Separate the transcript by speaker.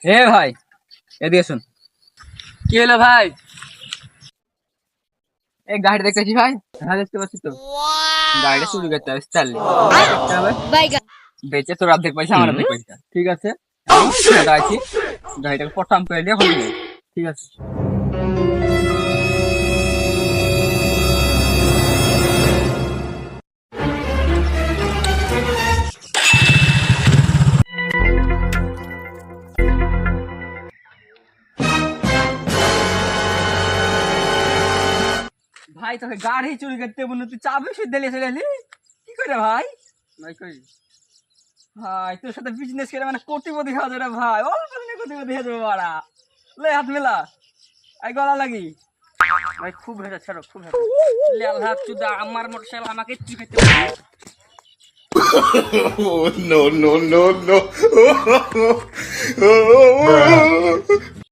Speaker 1: এ ভাই, এদিকে শুন।
Speaker 2: কি হলো ভাই?
Speaker 1: এই গাড়ি দেখতেছি ভাই, হ্যাঁ দেখতে পাচ্ছি তো। গাড়িটা চুরি করতে হবে, চাললি দেখতে হবে, বেচে তোর অর্ধেক পয়সা আমার অর্ধেক পয়সা, ঠিক আছে? আমি ছেলেটা আছি, গাড়িটাকে পটাম করে দিয়ে হয়ে যাবে, ঠিক আছে? ভাই তোকে গাড়ি চুরি করতে বললো, তুই চাবি শুদ্ধ দিয়ে চলে এলি, কি করে ভাই?
Speaker 2: ভাই কই?
Speaker 1: ভাই তোর সাথে বিজনেস করে মানে কোটিপতি হওয়া যাবে ভাই, অল্প দিনে কোটিপতি হয়ে যাবে বাড়া। লে হাত মেলা, এই গলা লাগি।
Speaker 2: ভাই খুব ভেজা, ছাড়ো খুব ভেজা। লে আল্লাহ চুদা, আমার মোটরসাইকেল আমাকে চুরি করতে বললো।
Speaker 3: Oh, no, no, no, no.